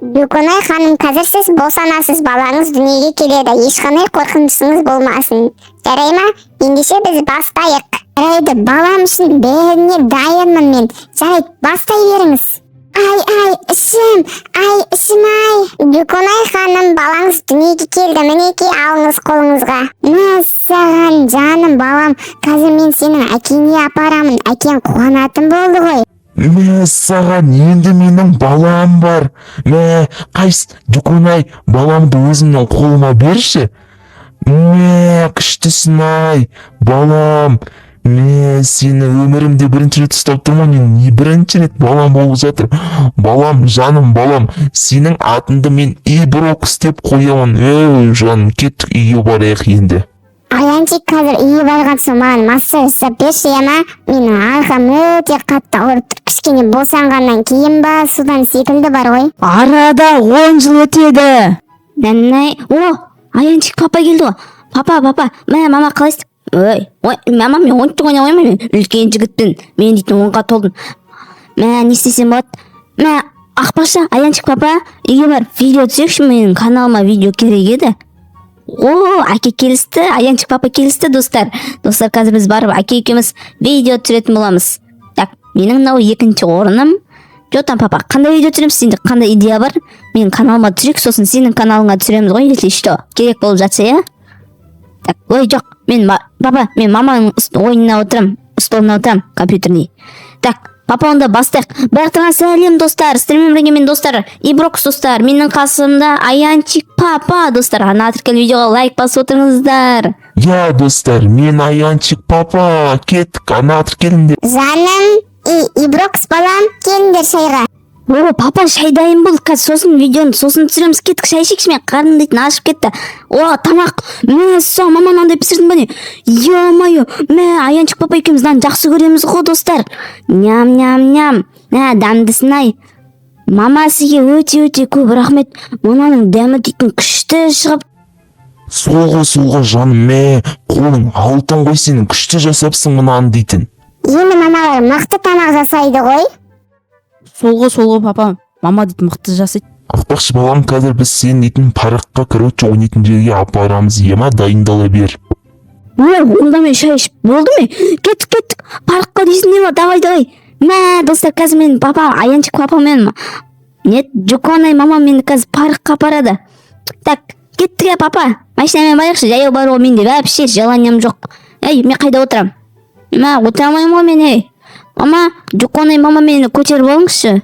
Дүкөнай ханым, қазір сіз босанасыз, балаңыз дүниеге келеді, ешқандай қорқынышыңыз болмасын. Жарай ма? Ендеше біз бастайық. Жарайды, балам үшін бәріне дайынмын мен. Жарайды, бастай беріңіз. Ай, ішім, Дүкөнай ханым, балаңыз дүниеге келді, мінекей алыңыз қолыңызға. Мәссаған, жаным балам, қазір мен сенің әкеңе апарамын, әкең қуанатын болды ғой. Саған енді менің балам бар. Қайс, Дүкөнай, баламды өзімнің қолыма берші. Күштісін ай, балам. Сені өмірімде бірінші рет ұстап тұрмын, не бірінші рет балам болып жатыр. Балам, жаным балам, сенің атыңды мен Иброкс деп қоямын. Жаным, кеттік үйге барайық енді. Аянчик, қазір үйге барған соң маған массаж жасап берші, ма? Менің арқам өте қатты ауырып тұр. Кішкене босанғаннан кейін ба, судан секілді бар ғой. Арада 10 жыл өтеді. Аянчик папа келді ғой. Папа, мама қалайсың? Мама, мен ойыншық ойнай алмаймын, үлкен жігітпін. Мен дейтін 10-ға толдым. Не істесем болады? Ақпаша, Аянчик папа, үйге бар, видео түсекші, менің каналыма видео керек еді. Әке келісті, Аянчик папа келісті, достар. Достар, қазір біз барып, әке екеуміз видео түсіретін боламыз. Так, менің мынау екінші орыным. Жотан папа, қандай видео түсіреміз, сенде қандай идея бар? Менің каналыма түсірек, сосын сенің каналыңа түсіреміз ғой, если что, керек болып жатса, я? Так, жоқ, мен маманың ойынына отырам, столына отырам, компьютеріне. Так, папа, онда бастайық. Бәріқтіңа сәлем, достар, стриммен бірге мен достар, Иброкс достар, менің қасымда Аянчик папа, достар, ана атыркел видеоға лайк басып отырыңыздар. Достар, мен Аянчик папа, кеттік, ана атыркелінде. Жаным, Иброкс балам, келіңдер шайға. Папа, шай дайын болды, қазір сосын видеоны сосын түсіреміз, кеттік, шай ішейікші, мен қарным дейтін ашып кетті. Тамақ, мама мынандай пісірдің ба не? Ё-моё, Аянчик папа екеумізден жақсы көреміз ғой, достар. Ням, дәмдісін ай. Мама, сізге өте көп рахмет, мынаның дәмі дейтін күшті шығып. Солға жаным, қолың алтын ғой, сенің күшті жасапсың мынаны дейтін. Енді мамалар мықты тамақ жасайды ғой. Солға папа, мама дейтін мықты жасайды. Ақпақшы балам, қазір біз сен дейтін парыққа короче ойнайтын жерге апарамыз, ема дайындала бер. Онда мен шай ішіп болды ме? Кеттік, парыққа дейсің не ма? Давай. Достар, қазір мен папа, Аянчик папамен Дүкөнай мама мені қазір парыққа апарады. Так, кеттік папа, машинамен барайықшы, жаяу баруға менде вообще желанием жоқ. Мен қайда отырам? Отыра алмаймын ғой мен, Мама, Дүкөнай мама мені көтеріп алыңызшы.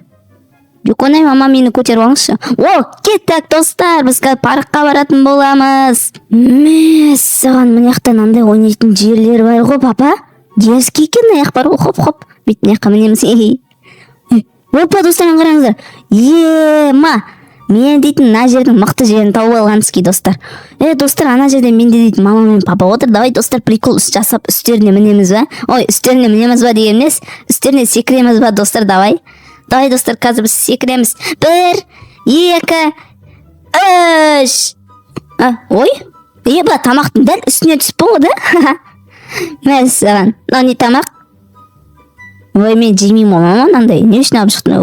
Кеттік, достар, біз қазір парыққа баратын боламыз. Саған мынаяқтан андай ойнайтын жерлер бар ғой, папа. Дерзкий екен, аяқ бар ғой, хоп, бетін аяққа мінеміз. Опа, достарың қараңыздар. Мен дейтін мына жердің мықты жерін тауып алғанбыз достар. Достар, ана жерде менде дейтін мама мен папа отыр. Давай, достар, прикол жасап үстеріне мінеміз ба? Үстеріне мінеміз ба деген емес, үстеріне секіреміз ба, достар, давай. Давай, достар, қазір біз секіреміз. 1, 2, 3. Тамақтың дәл үстіне түсіп болды, да? Мәссаған, не тамақ? Мен жемеймін мама, мынандай, не үшін алып шықтың?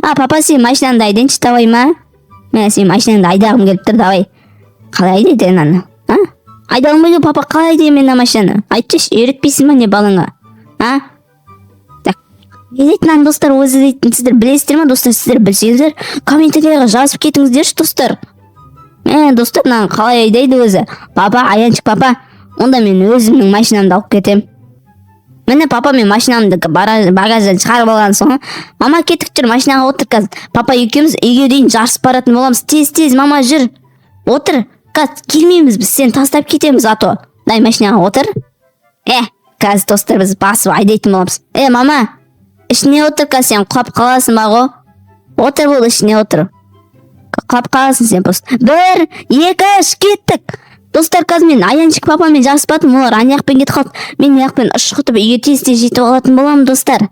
Папа, сен машинаңды айдайыншы, давай ма? Сен машинаңды айдағым келіп тұр, давай. Қалай айдайды аны? Айдағым бөлі, папа, қалай айдайын мен машинаны? Айтшы, үйретпейсің ба не балыңа? Так, дейтін достар, өзі дейтін, сіздер білесіздер ма, достар, сіздер білсеңіздер, комментарияға жазып кетіңіздерші, достар. Достар, қалай айдайды өзі? Папа, Аянчик папа, онда мен өзімнің машинамды алып кетем. Міне папа мен машинамды багаждан шығарып алған соң, мама кеттік жүр, машинаға отыр қазір. Папа екеуміз үйге дейін жарысып баратын боламыз. Тез, мама жүр. Отыр. Қазір келмейміз біз, сен тастап кетеміз, ато. Дай машинаға отыр. Қазір достар біз басып айдайтын боламыз. Мама, ішіне отыр, қазір сен құлап қаласың ба ғой? Отыр бол, ішіне отыр. Құлап қаласың сен просто. 1, 2, 3, кеттік. Достар, қазір мен Аянчик папамен жарыспадым, олар аяқпен кетіп қалды. Мен аяқпен ұшқытып үйге тез жетіп алатын боламын, достар.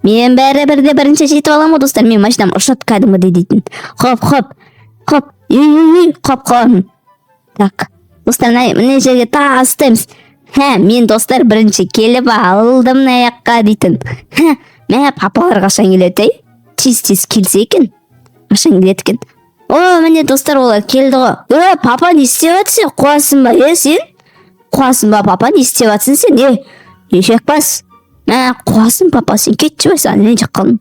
Мен бәрі бірінші жетіп аламын, достар. Мен машинам ұшады кәдімгідей дейтін. Хоп, қаламын. Так, достар, міне жерге тастаймыз. Мен достар бірінші келіп алдым аяққа дейтін. Папалар қашан келеді, тез келсе екен. Қашан келеді екен? О, міне достар, олар келді ғой. Папа не істеп жатсың? Қуасың ба? Сен? Қуасың ба, папа? Не істеп жатсың сен? Ешек бас. Қуасың папа, сен кетші бай, саған ренжіп қалдым.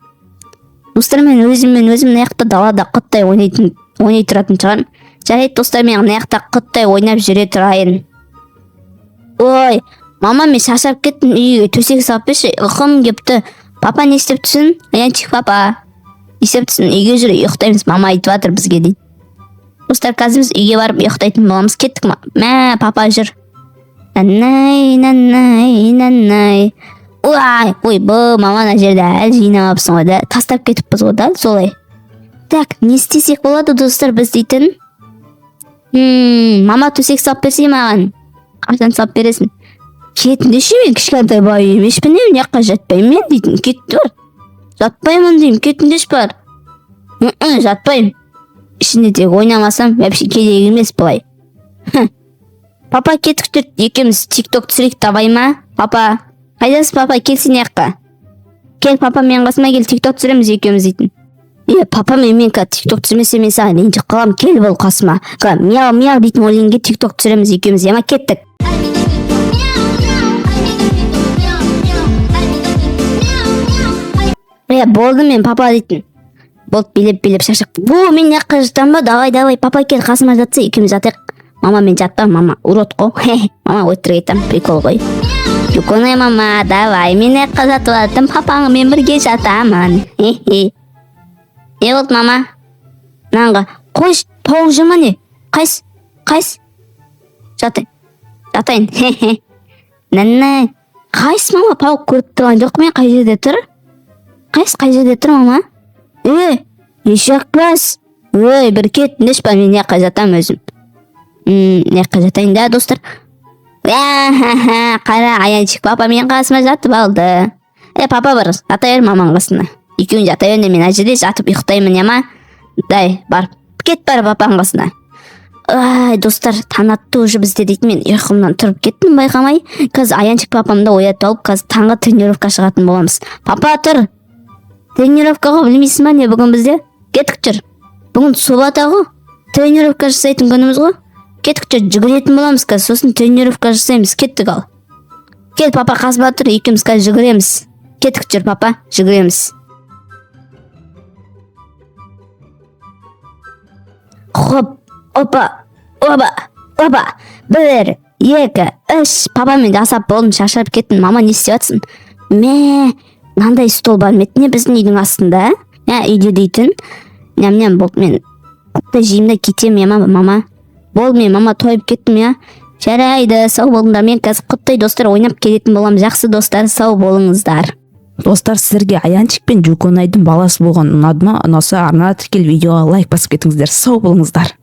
Достар, мен өзім мына жақта далада қыттай ойнай тұратын шығармын. Жарайды достар, мен мына жақта қыттай ойнап жүре тұрайын. Ой, мама, мен шаршап кеттім, үйге төсек салып берші, ұйқым кепті. Папа не істеп тұрсың? Аянчик папа. Не істеп тұрсың? Үйге жүр, ұйықтаймыз, мама айтып жатыр бізге дейді. Достар, қазір біз үйге барып ұйықтайтын боламыз. Кеттік ма? Папа жүр. Нанай. Ой, бұл мама ана жерде әлі жинамапсың ғой да. Тастап кетіппіз ғой да, солай. Так, не істесек болады достар біз дейтін? Мама төсек салып берсе маған. Қашан салып бересің? Кетіндеші, мен кішкентай бай емеспін, не жаққа жатпаймын мен дейтін. Кетті бар. Жатпаймын деймін, кетіндеш бар. Жатпаймын. Ішінде тек ойнамасам, вообще керек емес былай. Папа, кеттік екеуміз тикток түсірейік, табай ма? Папа, қайдасыз папа, келсін яққа. Кел папа, мен қасыма кел, тикток түсіреміз екеуміз дейтін. Папа, мен тикток түсірмесе мен саған ренжіп қалам, кел бұл қасыма. Мяу дейтін олеңге тикток түсіреміз екеуміз, ема кеттік. Болды мен папа дейтін. Болды, билеп шашық. Мен яққа жатам ба? Давай, папа кел қасыма жатса екеуміз жатайық. Мама, мен жатпам, мама, урод қой. Мама, өтірік айтам, прикол ғой. Жүконай мама, давай, мен яққа жатып жатым, папаңмен бірге жатамын. Болды мама? Нанға, қойш, тоғыз жама не? Қайс? Жатайын. Нанай. Қайс мама, пауық көріп тұрған жоқ мен, қай жерде тұр? Қай жерде тұр мама? Ешек бас. Бір кетіндеш па, мен яққа жатам өзім. Яққа жатайын да достар. Қара Аянчик папа мен қасыма жатып алды. Папа бар, жата бер маманың қасына. Екеуін жата берінде мен әжеде жатып ұйықтаймын, яма? Дай, бар, кет бар папаның қасына. Достар, таң атты уже бізде дейтін, мен ұйқымнан тұрып кеттім байқамай. Қазір Аянчик папамды оятып алып, қазір таңғы тренировка шығатын боламыз. Папа, тұр. Тренировкаға білмейсің ба не бүгін бізде? Кеттік жүр. Бүгін суббота ғой. Тренировка жасайтын күніміз ғой. Кеттік жүр, жүгіретін боламыз қазір, сосын тренировка жасаймыз. Кеттік ал. Кел папа, қасыма тұр, екеуміз қазір жүгіреміз. Кеттік жүр папа, жүгіреміз. Хоп, опа. 1, 2, 3. Папамен жасап болдым, шаршап кеттім. Мама, не істеп жатсың? Мынандай стол бар метіне біздің үйдің астында. Үйде дейтін. Ням болды, мен құтты жеймді кетем, мама. Болды, мен мама тойып кеттім, жарайды, сау болыңдар. Мен қазір құттай достар ойнап келетін болам. Жақсы достар, сау болыңыздар. Достар, сіздерге Аянчик пен Жүконайдың баласы болған ұнады ма? Ұнаса арнада тіркел видеоға лайк басып кетіңіздер. Сау болыңыздар.